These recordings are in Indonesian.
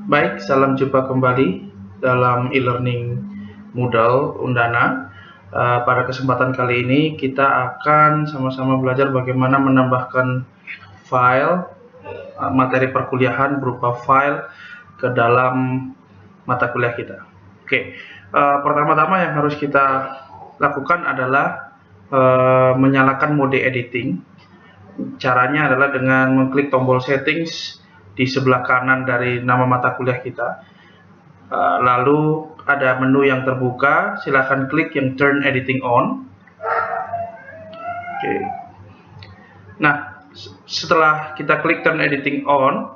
Baik, salam jumpa kembali dalam e-learning Moodle Undana. Pada kesempatan kali ini kita akan sama-sama belajar bagaimana menambahkan file materi perkuliahan berupa file ke dalam mata kuliah kita. Oke, pertama-tama yang harus kita lakukan adalah menyalakan mode editing. Caranya adalah dengan mengklik tombol settings di sebelah kanan dari nama mata kuliah kita. Lalu ada menu yang terbuka, silahkan klik yang turn editing on. Oke. Nah, setelah kita klik turn editing on,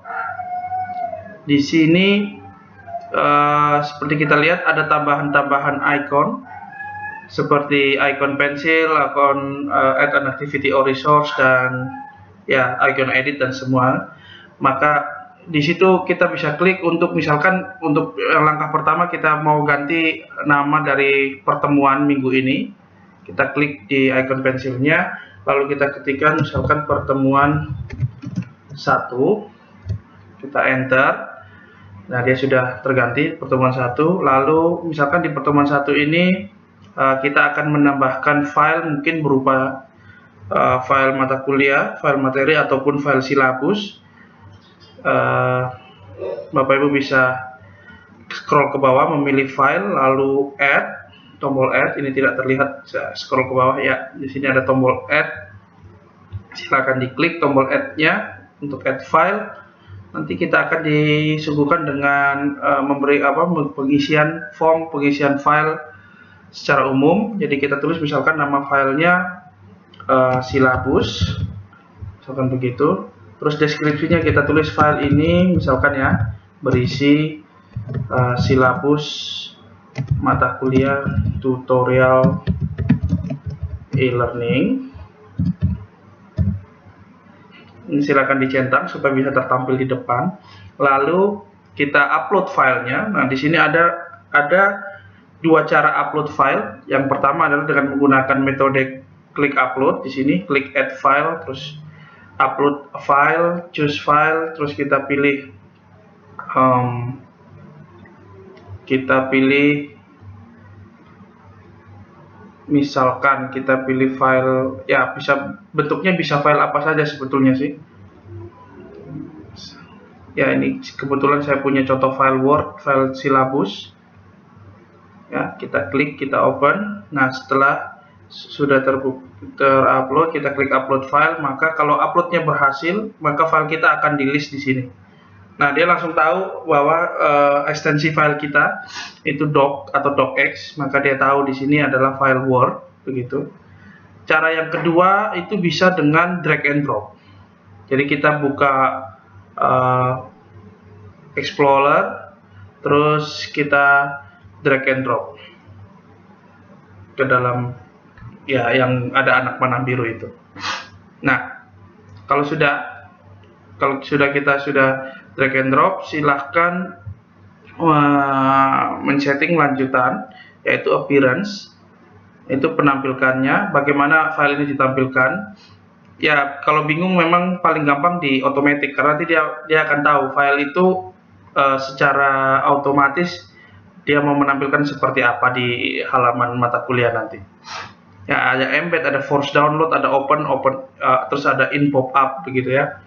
di sini seperti kita lihat ada tambahan-tambahan icon seperti icon pensil, icon add an activity or resource, dan ya icon edit dan semua. Maka di situ kita bisa klik untuk, misalkan untuk langkah pertama kita mau ganti nama dari pertemuan minggu ini, kita klik di icon pensilnya, lalu kita ketikkan misalkan pertemuan 1, kita enter. Nah, dia sudah terganti pertemuan 1. Lalu misalkan di pertemuan 1 ini kita akan menambahkan file, mungkin berupa file mata kuliah, file materi, ataupun file silabus. Bapak Ibu bisa scroll ke bawah, memilih file, lalu add, tombol add. Ini tidak terlihat, saya scroll ke bawah ya. Di sini ada tombol add. Silakan diklik tombol add-nya untuk add file. Nanti kita akan disuguhkan dengan memberi pengisian form, pengisian file secara umum. Jadi kita tulis misalkan nama filenya silabus, misalkan begitu. Terus deskripsinya kita tulis file ini misalkan ya berisi silabus mata kuliah tutorial e-learning. Ini silakan dicetak supaya bisa tertampil di depan. Lalu kita upload filenya. Nah, di sini ada dua cara upload file. Yang pertama adalah dengan menggunakan metode klik upload. Di sini klik add file, terus upload file, choose file, terus kita pilih misalkan kita pilih file, ya bentuknya bisa file apa saja sebetulnya sih. Ya, ini kebetulan saya punya contoh file Word, file silabus. Ya, kita klik, kita open. Nah, setelah sudah terupload, kita klik upload file. Maka kalau uploadnya berhasil, maka file kita akan di list di sini. Nah, dia langsung tahu bahwa ekstensi file kita itu doc atau docx, maka dia tahu di sini adalah file Word, begitu. Cara yang kedua itu bisa dengan drag and drop. Jadi kita buka Explorer, terus kita drag and drop ke dalam ya yang ada anak panah biru itu. Nah, kalau kita sudah drag and drop, silahkan men-setting lanjutan, yaitu appearance, itu penampilkannya, bagaimana file ini ditampilkan. Ya, kalau bingung memang paling gampang di automatic, karena nanti dia akan tahu file itu secara otomatis dia mau menampilkan seperti apa di halaman mata kuliah nanti. Ya, ada embed, ada force download, ada open, terus ada in pop up begitu ya.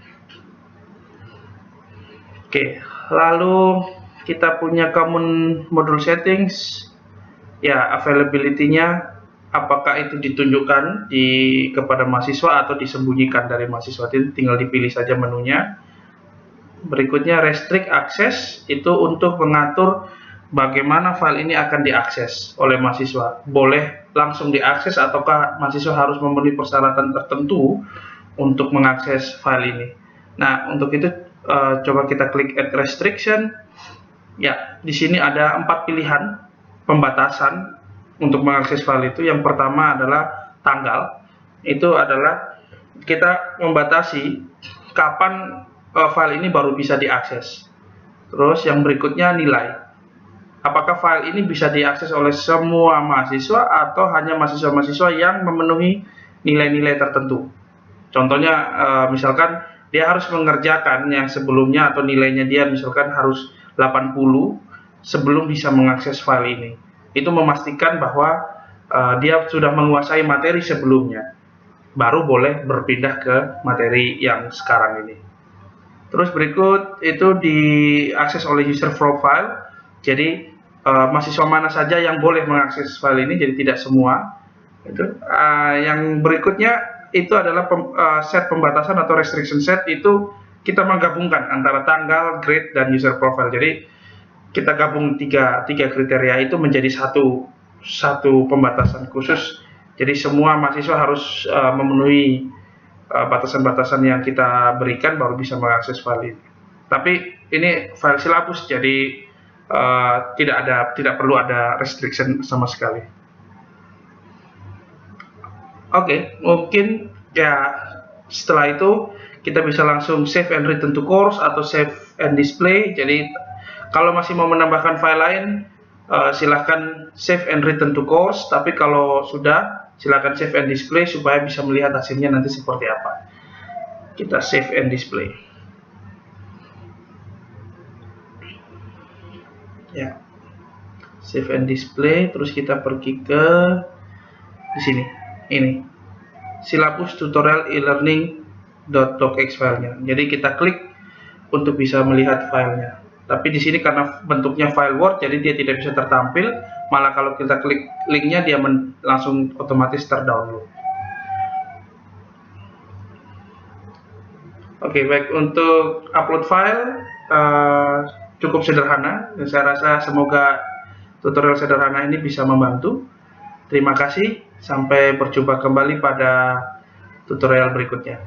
Oke, lalu kita punya common module settings. Ya, availability-nya apakah itu ditunjukkan kepada mahasiswa atau disembunyikan dari mahasiswa, tinggal dipilih saja menunya. Berikutnya restrict access, itu untuk mengatur bagaimana file ini akan diakses oleh mahasiswa. Boleh langsung diakses ataukah mahasiswa harus memenuhi persyaratan tertentu untuk mengakses file ini. Nah, untuk itu coba kita klik add restriction. Ya, di sini ada 4 pilihan pembatasan untuk mengakses file itu. Yang pertama adalah tanggal. Itu adalah kita membatasi kapan file ini baru bisa diakses. Terus yang berikutnya nilai. Apakah file ini bisa diakses oleh semua mahasiswa atau hanya mahasiswa-mahasiswa yang memenuhi nilai-nilai tertentu. Contohnya misalkan dia harus mengerjakan yang sebelumnya atau nilainya dia misalkan harus sebelum bisa mengakses file ini. Itu memastikan bahwa dia sudah menguasai materi sebelumnya, baru boleh berpindah ke materi yang sekarang ini. Terus berikut itu diakses oleh user profile. Jadi mahasiswa mana saja yang boleh mengakses file ini, jadi tidak semua. Itu yang berikutnya itu adalah set pembatasan atau restriction set. Itu kita menggabungkan antara tanggal, grade, dan user profile. Jadi kita gabung tiga kriteria itu menjadi satu pembatasan khusus. Jadi semua mahasiswa harus memenuhi batasan-batasan yang kita berikan baru bisa mengakses file ini. Tapi ini file silabus, jadi tidak perlu ada restriction sama sekali. Oke, mungkin ya setelah itu kita bisa langsung save and return to course atau save and display. Jadi kalau masih mau menambahkan file lain, silahkan save and return to course. Tapi kalau sudah, silakan save and display supaya bisa melihat hasilnya nanti seperti apa. Kita save and display. Ya, save and display. Terus kita pergi ke di sini. Ini silabus tutorial e-learning.docx filenya. Jadi kita klik untuk bisa melihat filenya. Tapi di sini karena bentuknya file Word, jadi dia tidak bisa tertampil. Malah kalau kita klik linknya, dia langsung otomatis terdownload. Oke, baik, untuk upload file cukup sederhana. Saya rasa semoga tutorial sederhana ini bisa membantu. Terima kasih, sampai berjumpa kembali pada tutorial berikutnya.